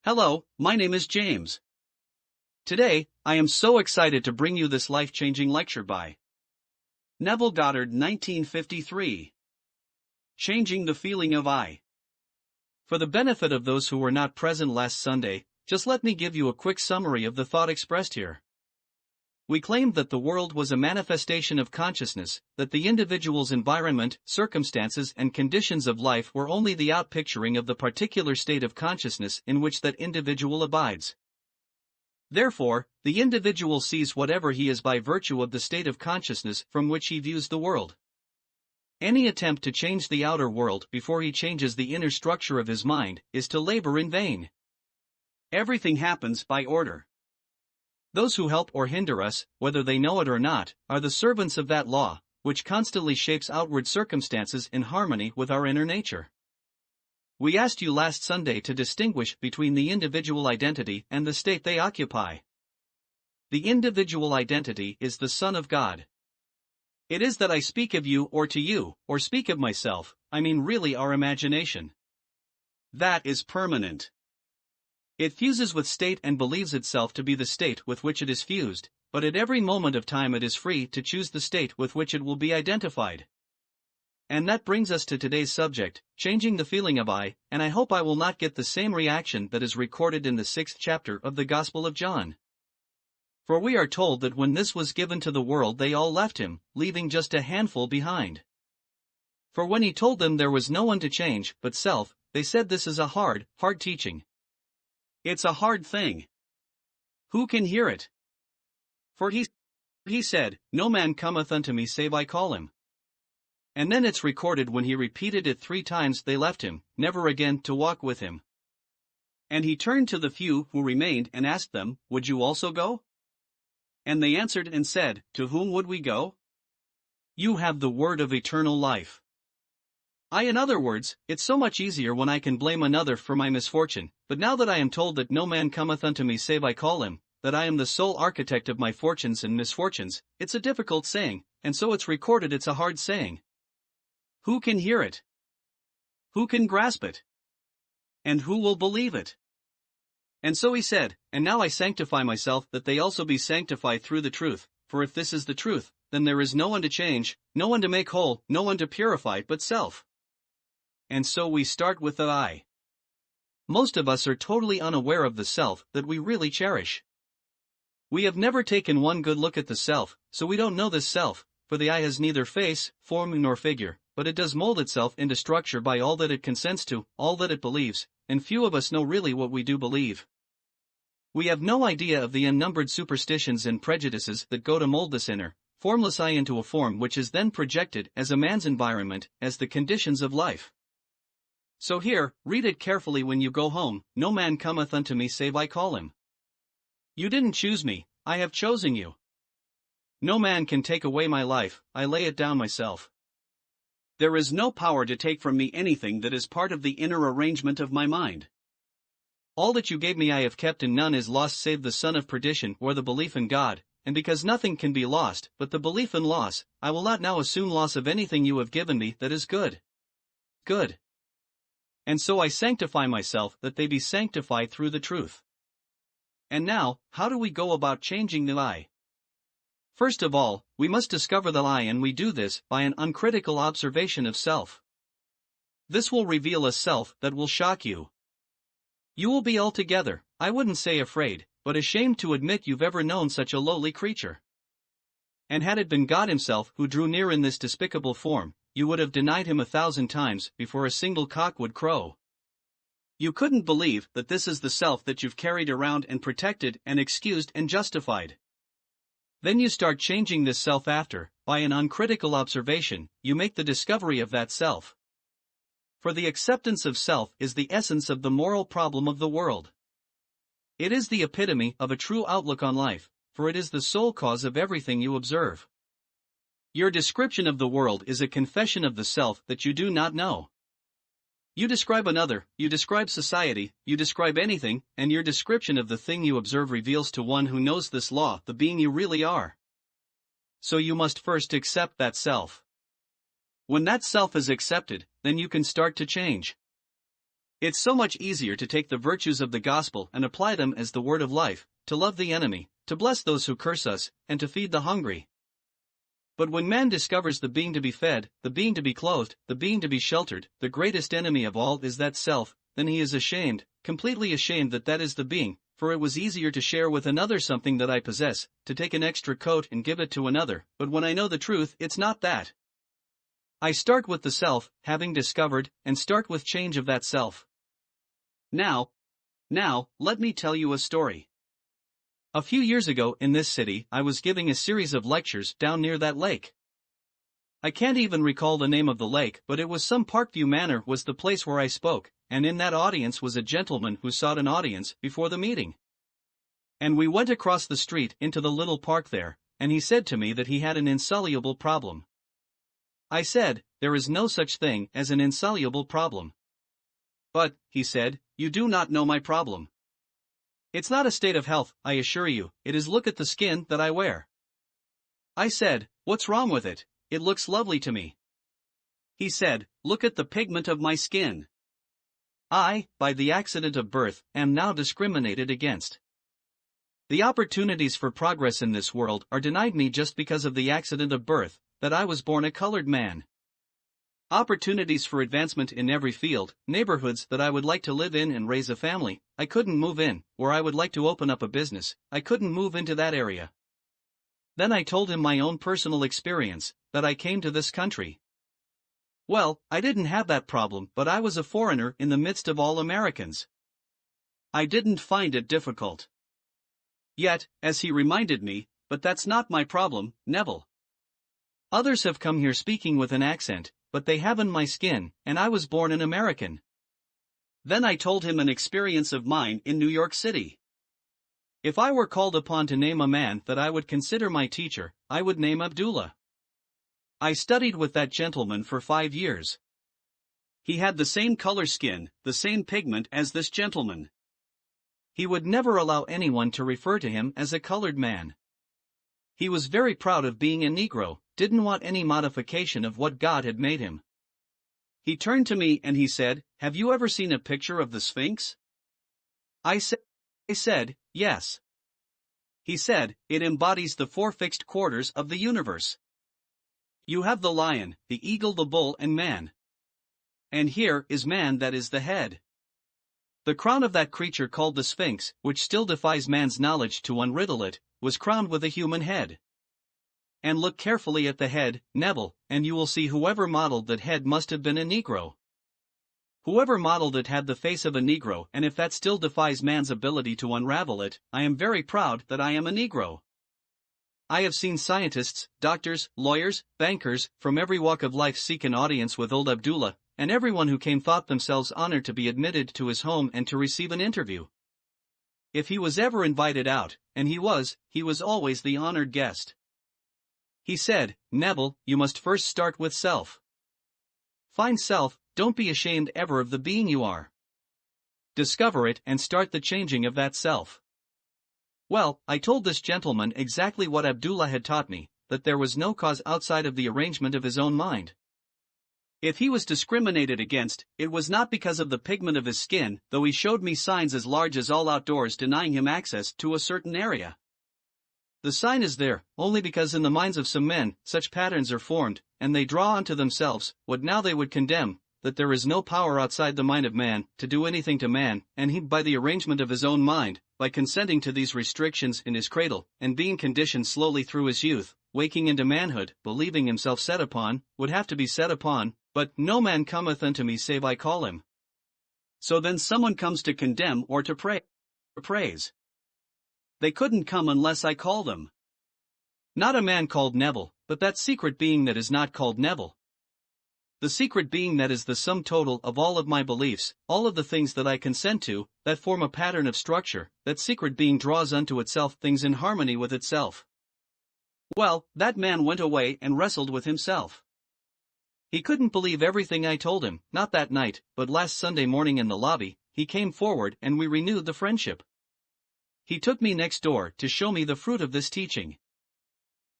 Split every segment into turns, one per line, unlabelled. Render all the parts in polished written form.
Hello, my name is James. Today, I am so excited to bring you this life-changing lecture by Neville Goddard 1953. Changing the Feeling of I. For the benefit of those who were not present last Sunday, just let me give you a quick summary of the thought expressed here. We claimed that the world was a manifestation of consciousness, that the individual's environment, circumstances and conditions of life were only the outpicturing of the particular state of consciousness in which that individual abides. Therefore, the individual sees whatever he is by virtue of the state of consciousness from which he views the world. Any attempt to change the outer world before he changes the inner structure of his mind is to labor in vain. Everything happens by order. Those who help or hinder us, whether they know it or not, are the servants of that law, which constantly shapes outward circumstances in harmony with our inner nature. We asked you last Sunday to distinguish between the individual identity and the state they occupy. The individual identity is the Son of God. It is that I speak of you or to you, or speak of myself, I mean really our imagination. That is permanent. It fuses with state and believes itself to be the state with which it is fused, but at every moment of time it is free to choose the state with which it will be identified. And that brings us to today's subject, changing the feeling of I, and I hope I will not get the same reaction that is recorded in the 6th chapter of the Gospel of John. For we are told that when this was given to the world they all left him, leaving just a handful behind. For when he told them there was no one to change but self, they said this is a hard teaching. It's a hard thing. Who can hear it? For he said, no man cometh unto me save I call him. And then it's recorded when he repeated it 3 times they left him, never again to walk with him. And he turned to the few who remained and asked them, would you also go? And they answered and said, to whom would we go? You have the word of eternal life. In other words, it's so much easier when I can blame another for my misfortune, but now that I am told that no man cometh unto me save I call him, that I am the sole architect of my fortunes and misfortunes, it's a difficult saying, and so it's recorded it's a hard saying. Who can hear it? Who can grasp it? And who will believe it? And so he said, and now I sanctify myself that they also be sanctified through the truth, for if this is the truth, then there is no one to change, no one to make whole, no one to purify but self. And so we start with the I. Most of us are totally unaware of the self that we really cherish. We have never taken one good look at the self, so we don't know this self, for the I has neither face, form nor figure, but it does mold itself into structure by all that it consents to, all that it believes, and few of us know really what we do believe. We have no idea of the unnumbered superstitions and prejudices that go to mold this inner, formless I into a form which is then projected as a man's environment, as the conditions of life. So here, read it carefully when you go home, no man cometh unto me save I call him. You didn't choose me, I have chosen you. No man can take away my life, I lay it down myself. There is no power to take from me anything that is part of the inner arrangement of my mind. All that you gave me I have kept and none is lost save the son of perdition or the belief in God, and because nothing can be lost but the belief in loss, I will not now assume loss of anything you have given me that is good. Good. And so I sanctify myself that they be sanctified through the truth. And now, how do we go about changing the I? First of all, we must discover the I, and we do this by an uncritical observation of self. This will reveal a self that will shock you. You will be altogether, I wouldn't say afraid, but ashamed to admit you've ever known such a lowly creature. And had it been God himself who drew near in this despicable form, you would have denied him 1,000 times before a single cock would crow. You couldn't believe that this is the self that you've carried around and protected and excused and justified. Then you start changing this self after, by an uncritical observation, you make the discovery of that self. For the acceptance of self is the essence of the moral problem of the world. It is the epitome of a true outlook on life, for it is the sole cause of everything you observe. Your description of the world is a confession of the self that you do not know. You describe another, you describe society, you describe anything, and your description of the thing you observe reveals to one who knows this law the being you really are. So you must first accept that self. When that self is accepted, then you can start to change. It's so much easier to take the virtues of the gospel and apply them as the word of life, to love the enemy, to bless those who curse us, and to feed the hungry. But when man discovers the being to be fed, the being to be clothed, the being to be sheltered, the greatest enemy of all is that self, then he is ashamed, completely ashamed that that is the being, for it was easier to share with another something that I possess, to take an extra coat and give it to another, but when I know the truth, it's not that. I start with the self, having discovered, and start with change of that self. Now, let me tell you a story. A few years ago in this city, I was giving a series of lectures down near that lake. I can't even recall the name of the lake, but it was some Parkview Manor was the place where I spoke, and in that audience was a gentleman who sought an audience before the meeting. And we went across the street into the little park there, and he said to me that he had an insoluble problem. I said, there is no such thing as an insoluble problem. But, he said, you do not know my problem. It's not a state of health, I assure you, it is look at the skin that I wear. I said, what's wrong with it? It looks lovely to me. He said, look at the pigment of my skin. I, by the accident of birth, am now discriminated against. The opportunities for progress in this world are denied me just because of the accident of birth, that I was born a colored man. Opportunities for advancement in every field, neighborhoods that I would like to live in and raise a family, I couldn't move in, where I would like to open up a business, I couldn't move into that area. Then I told him my own personal experience, that I came to this country. Well, I didn't have that problem, but I was a foreigner in the midst of all Americans. I didn't find it difficult. Yet, as he reminded me, but that's not my problem, Neville. Others have come here speaking with an accent, but they haven't my skin, and I was born an American. Then I told him an experience of mine in New York City. If I were called upon to name a man that I would consider my teacher, I would name Abdullah. I studied with that gentleman for 5 years. He had the same color skin, the same pigment as this gentleman. He would never allow anyone to refer to him as a colored man. He was very proud of being a Negro, didn't want any modification of what God had made him. He turned to me and he said, have you ever seen a picture of the Sphinx? I said, yes. He said, it embodies the 4 fixed quarters of the universe. You have the lion, the eagle, the bull, and man. And here is man, that is the head. The crown of that creature called the Sphinx, which still defies man's knowledge to unriddle it, was crowned with a human head. And look carefully at the head, Neville, and you will see whoever modeled that head must have been a Negro. Whoever modeled it had the face of a Negro, and if that still defies man's ability to unravel it, I am very proud that I am a Negro. I have seen scientists, doctors, lawyers, bankers, from every walk of life seek an audience with old Abdullah, and everyone who came thought themselves honored to be admitted to his home and to receive an interview. If he was ever invited out, and he was always the honored guest. He said, Neville, you must first start with self. Find self, don't be ashamed ever of the being you are. Discover it and start the changing of that self. Well, I told this gentleman exactly what Abdullah had taught me, that there was no cause outside of the arrangement of his own mind. If he was discriminated against, it was not because of the pigment of his skin, though he showed me signs as large as all outdoors denying him access to a certain area. The sign is there, only because in the minds of some men, such patterns are formed, and they draw unto themselves, what now they would condemn, that there is no power outside the mind of man, to do anything to man, and he, by the arrangement of his own mind, by consenting to these restrictions in his cradle, and being conditioned slowly through his youth, waking into manhood, believing himself set upon, would have to be set upon, but no man cometh unto me save I call him. So then someone comes to condemn or to praise. They couldn't come unless I call them. Not a man called Neville, but that secret being that is not called Neville. The secret being that is the sum total of all of my beliefs, all of the things that I consent to, that form a pattern of structure, that secret being draws unto itself things in harmony with itself. Well, that man went away and wrestled with himself. He couldn't believe everything I told him, not that night, but last Sunday morning in the lobby, he came forward and we renewed the friendship. He took me next door to show me the fruit of this teaching.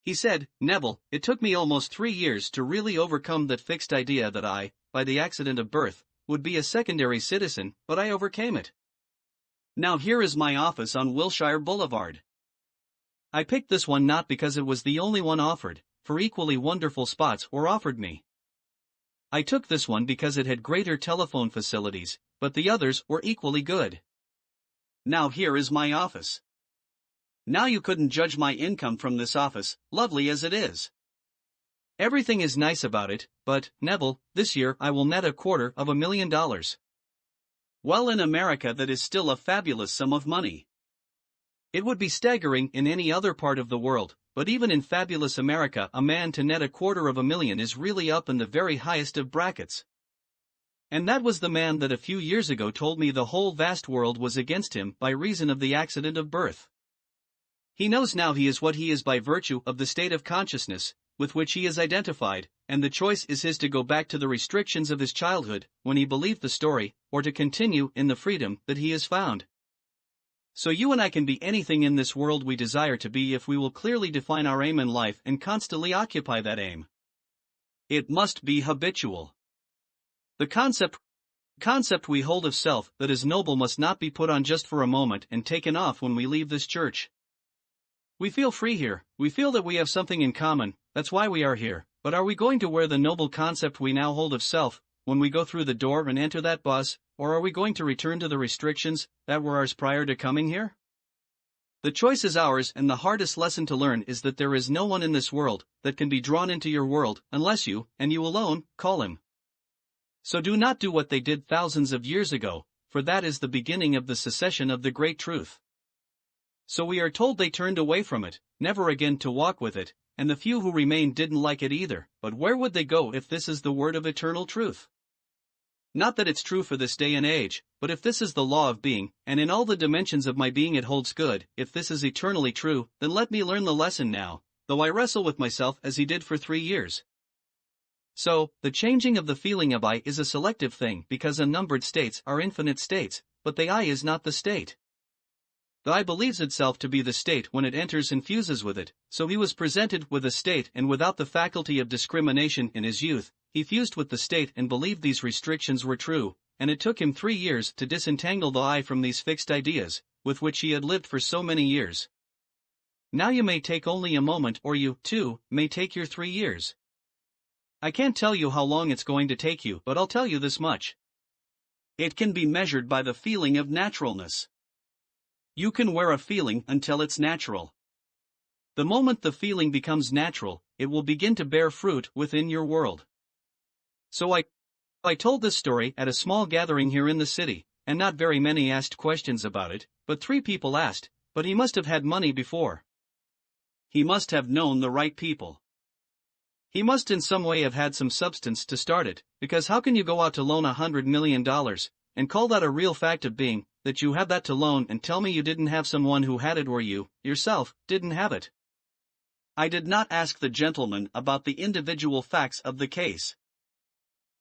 He said, Neville, it took me almost 3 years to really overcome that fixed idea that I, by the accident of birth, would be a secondary citizen, but I overcame it. Now here is my office on Wilshire Boulevard. I picked this one not because it was the only one offered, for equally wonderful spots were offered me. I took this one because it had greater telephone facilities, but the others were equally good. Now here is my office. Now you couldn't judge my income from this office, lovely as it is. Everything is nice about it, but, Neville, this year I will net $250,000. Well, in America that is still a fabulous sum of money. It would be staggering in any other part of the world, but even in fabulous America a man to net $250,000 is really up in the very highest of brackets. And that was the man that a few years ago told me the whole vast world was against him by reason of the accident of birth. He knows now he is what he is by virtue of the state of consciousness with which he is identified, and the choice is his to go back to the restrictions of his childhood, when he believed the story, or to continue in the freedom that he has found. So you and I can be anything in this world we desire to be if we will clearly define our aim in life and constantly occupy that aim. It must be habitual. The concept we hold of self that is noble must not be put on just for a moment and taken off when we leave this church. We feel free here, we feel that we have something in common, that's why we are here, but are we going to wear the noble concept we now hold of self when we go through the door and enter that bus, or are we going to return to the restrictions that were ours prior to coming here? The choice is ours, and the hardest lesson to learn is that there is no one in this world that can be drawn into your world unless you, and you alone, call him. So do not do what they did thousands of years ago, for that is the beginning of the secession of the great truth. So we are told they turned away from it, never again to walk with it, and the few who remained didn't like it either, but where would they go if this is the word of eternal truth? Not that it's true for this day and age, but if this is the law of being, and in all the dimensions of my being it holds good, if this is eternally true, then let me learn the lesson now, though I wrestle with myself as he did for 3 years. So, the changing of the feeling of I is a selective thing because unnumbered states are infinite states, but the I is not the state. The I believes itself to be the state when it enters and fuses with it, so he was presented with a state and without the faculty of discrimination in his youth, he fused with the state and believed these restrictions were true, and it took him 3 years to disentangle the I from these fixed ideas, with which he had lived for so many years. Now you may take only a moment or you, too, may take your 3 years. I can't tell you how long it's going to take you, but I'll tell you this much. It can be measured by the feeling of naturalness. You can wear a feeling until it's natural. The moment the feeling becomes natural, it will begin to bear fruit within your world. So I told this story at a small gathering here in the city, and not very many asked questions about it, but 3 people asked, but he must have had money before. He must have known the right people. He must in some way have had some substance to start it, because how can you go out to loan $100 million, and call that a real fact of being, that you have that to loan and tell me you didn't have someone who had it or you, yourself, didn't have it? I did not ask the gentleman about the individual facts of the case.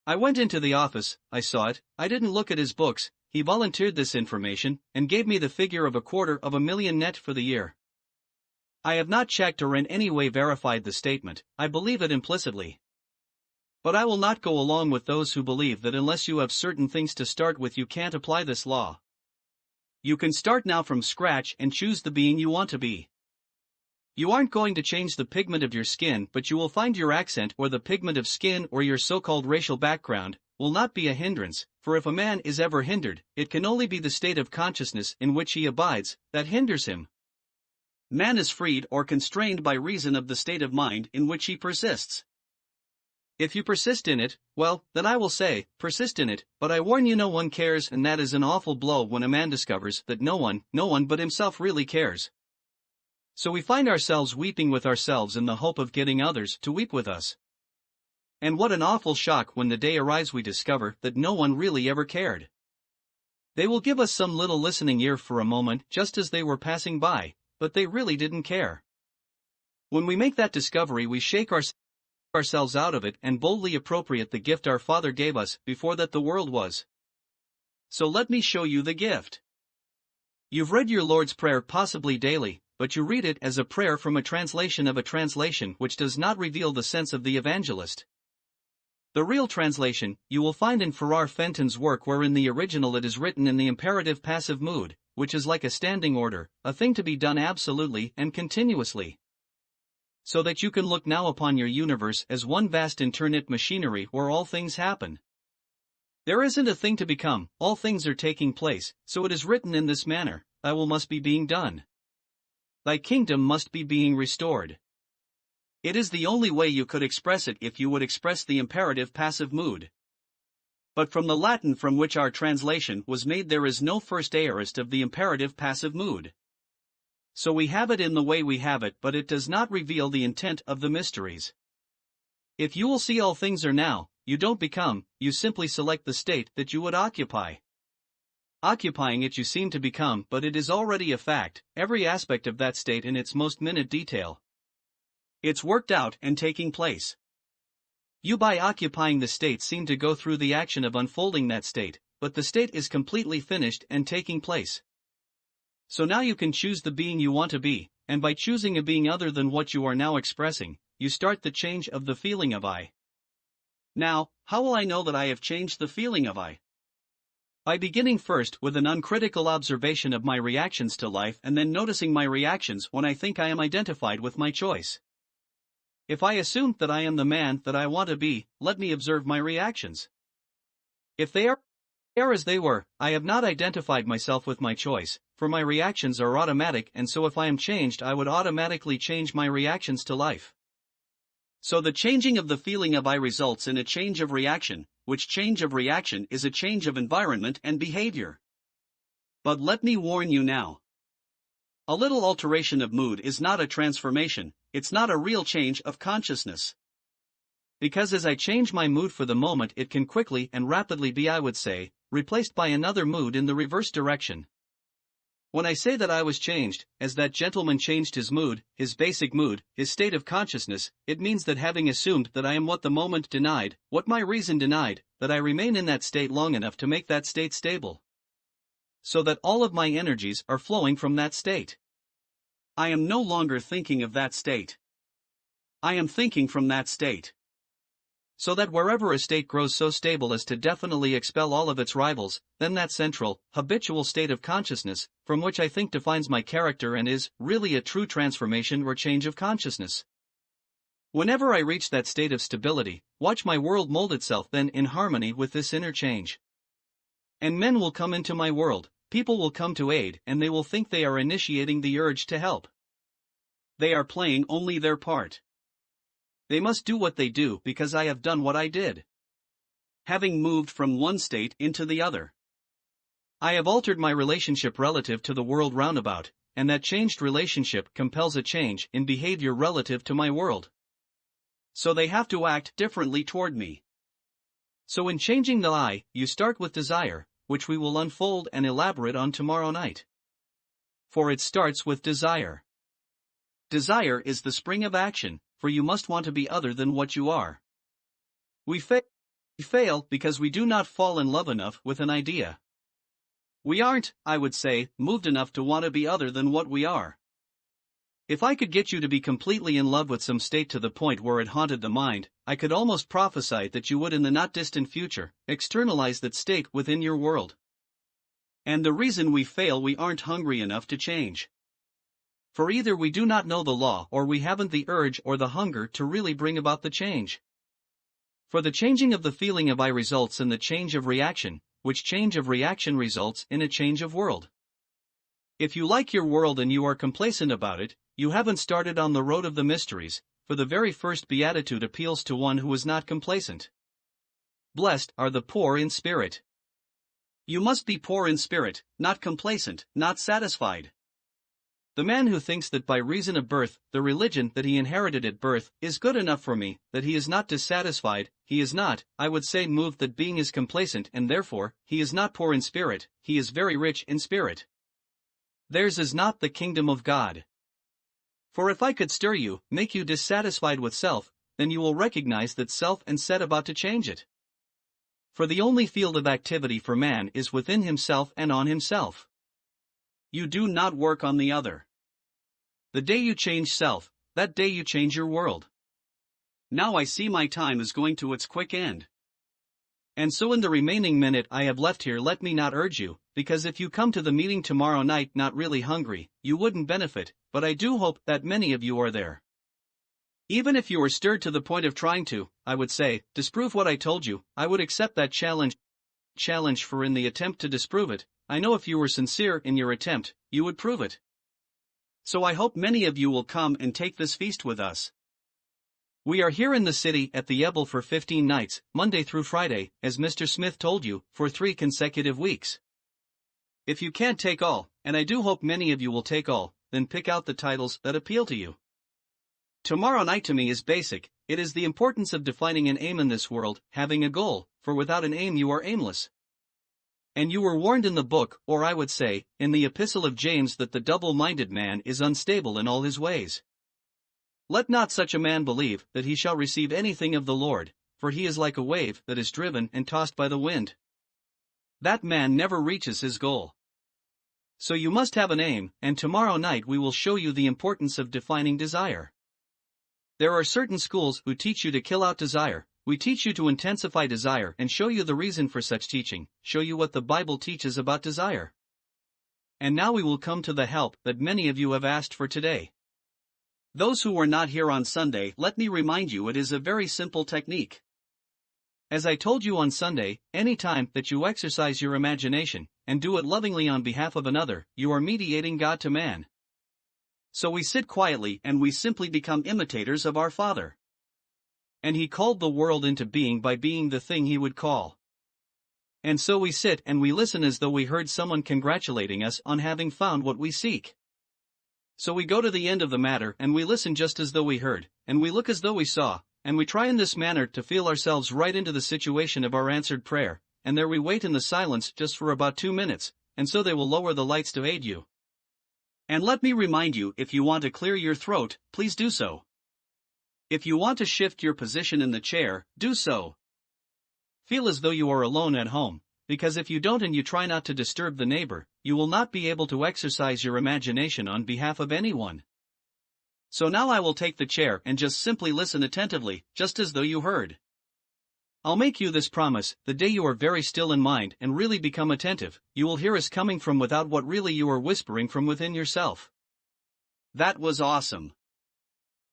I went into the office, I saw it, I didn't look at his books, he volunteered this information, and gave me the figure of $250,000 net for the year. I have not checked or in any way verified the statement, I believe it implicitly. But I will not go along with those who believe that unless you have certain things to start with you can't apply this law. You can start now from scratch and choose the being you want to be. You aren't going to change the pigment of your skin, but you will find your accent or the pigment of skin or your so-called racial background will not be a hindrance, for if a man is ever hindered, it can only be the state of consciousness in which he abides that hinders him. Man is freed or constrained by reason of the state of mind in which he persists. If you persist in it, well, then I will say, persist in it, but I warn you no one cares, and that is an awful blow when a man discovers that no one but himself really cares. So we find ourselves weeping with ourselves in the hope of getting others to weep with us. And what an awful shock when the day arrives we discover that no one really ever cared. They will give us some little listening ear for a moment just as they were passing by, but they really didn't care. When we make that discovery we shake ourselves out of it and boldly appropriate the gift our Father gave us before that the world was. So let me show you the gift. You've read your Lord's Prayer possibly daily, but you read it as a prayer from a translation of a translation which does not reveal the sense of the evangelist. The real translation, you will find in Farrar Fenton's work, where in the original it is written in the imperative passive mood, which is like a standing order, a thing to be done absolutely and continuously. So that you can look now upon your universe as one vast internit machinery where all things happen. There isn't a thing to become, all things are taking place, so it is written in this manner, thy will must be being done. Thy kingdom must be being restored. It is the only way you could express it if you would express the imperative passive mood. But from the Latin from which our translation was made, there is no first aorist of the imperative passive mood. So we have it in the way we have it, but it does not reveal the intent of the mysteries. If you will see all things are now, you don't become, you simply select the state that you would occupy. Occupying it you seem to become, but it is already a fact, every aspect of that state in its most minute detail. It's worked out and taking place. You by occupying the state seem to go through the action of unfolding that state, but the state is completely finished and taking place. So now you can choose the being you want to be, and by choosing a being other than what you are now expressing, you start the change of the feeling of I. Now, how will I know that I have changed the feeling of I? By beginning first with an uncritical observation of my reactions to life, and then noticing my reactions when I think I am identified with my choice. If I assume that I am the man that I want to be, let me observe my reactions. If they are as they were, I have not identified myself with my choice, for my reactions are automatic, and so if I am changed I would automatically change my reactions to life. So the changing of the feeling of I results in a change of reaction, which change of reaction is a change of environment and behavior. But let me warn you now. A little alteration of mood is not a transformation, it's not a real change of consciousness. Because as I change my mood for the moment, it can quickly and rapidly be, I would say, replaced by another mood in the reverse direction. When I say that I was changed, as that gentleman changed his mood, his basic mood, his state of consciousness, it means that having assumed that I am what the moment denied, what my reason denied, that I remain in that state long enough to make that state stable. So that all of my energies are flowing from that state. I am no longer thinking of that state. I am thinking from that state. So that wherever a state grows so stable as to definitely expel all of its rivals, then that central, habitual state of consciousness, from which I think defines my character and is, really a true transformation or change of consciousness. Whenever I reach that state of stability, watch my world mold itself then in harmony with this inner change. And men will come into my world, people will come to aid, and they will think they are initiating the urge to help. They are playing only their part. They must do what they do because I have done what I did. Having moved from one state into the other, I have altered my relationship relative to the world roundabout, and that changed relationship compels a change in behavior relative to my world. So they have to act differently toward me. So in changing the I, you start with desire, which we will unfold and elaborate on tomorrow night. For it starts with desire. Desire is the spring of action, for you must want to be other than what you are. We fail because we do not fall in love enough with an idea. We aren't, I would say, moved enough to want to be other than what we are. If I could get you to be completely in love with some state to the point where it haunted the mind, I could almost prophesy that you would in the not distant future externalize that state within your world. And the reason we fail, we aren't hungry enough to change. For either we do not know the law or we haven't the urge or the hunger to really bring about the change. For the changing of the feeling of I results in the change of reaction, which change of reaction results in a change of world. If you like your world and you are complacent about it, you haven't started on the road of the mysteries, for the very first beatitude appeals to one who is not complacent. Blessed are the poor in spirit. You must be poor in spirit, not complacent, not satisfied. The man who thinks that by reason of birth, the religion that he inherited at birth, is good enough for me, that he is not dissatisfied, he is not, I would say, moved that being is complacent, and therefore, he is not poor in spirit, he is very rich in spirit. Theirs is not the kingdom of God. For if I could stir you, make you dissatisfied with self, then you will recognize that self and set about to change it. For the only field of activity for man is within himself and on himself. You do not work on the other. The day you change self, that day you change your world. Now I see my time is going to its quick end. And so in the remaining minute I have left here, let me not urge you, because if you come to the meeting tomorrow night not really hungry, you wouldn't benefit, but I do hope that many of you are there. Even if you were stirred to the point of trying to, I would say, disprove what I told you, I would accept that challenge for in the attempt to disprove it. I know if you were sincere in your attempt, you would prove it. So I hope many of you will come and take this feast with us. We are here in the city at the Ebel for 15 nights, Monday through Friday, as Mr. Smith told you, for 3 consecutive weeks. If you can't take all, and I do hope many of you will take all, then pick out the titles that appeal to you. Tomorrow night to me is basic. It is the importance of defining an aim in this world, having a goal, for without an aim you are aimless. And you were warned in the book, or I would say, in the epistle of James, that the double-minded man is unstable in all his ways. Let not such a man believe that he shall receive anything of the Lord, for he is like a wave that is driven and tossed by the wind. That man never reaches his goal. So you must have an aim, and tomorrow night we will show you the importance of defining desire. There are certain schools who teach you to kill out desire. We teach you to intensify desire and show you the reason for such teaching, show you what the Bible teaches about desire. And now we will come to the help that many of you have asked for today. Those who were not here on Sunday, let me remind you, it is a very simple technique. As I told you on Sunday, any time that you exercise your imagination, and do it lovingly on behalf of another, you are mediating God to man. So we sit quietly and we simply become imitators of our Father. And He called the world into being by being the thing He would call. And so we sit and we listen as though we heard someone congratulating us on having found what we seek. So we go to the end of the matter and we listen just as though we heard, and we look as though we saw, and we try in this manner to feel ourselves right into the situation of our answered prayer, and there we wait in the silence just for about 2 minutes, and so they will lower the lights to aid you. And let me remind you, if you want to clear your throat, please do so. If you want to shift your position in the chair, do so. Feel as though you are alone at home, because if you don't and you try not to disturb the neighbor, you will not be able to exercise your imagination on behalf of anyone. So now I will take the chair and just simply listen attentively, just as though you heard. I'll make you this promise: the day you are very still in mind and really become attentive, you will hear us coming from without what really you are whispering from within yourself. That was awesome.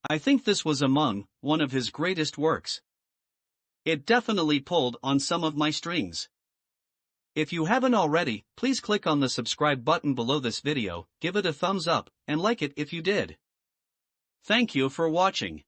I think this was among one of his greatest works. It definitely pulled on some of my strings. If you haven't already, please click on the subscribe button below this video, give it a thumbs up, and like it if you did. Thank you for watching.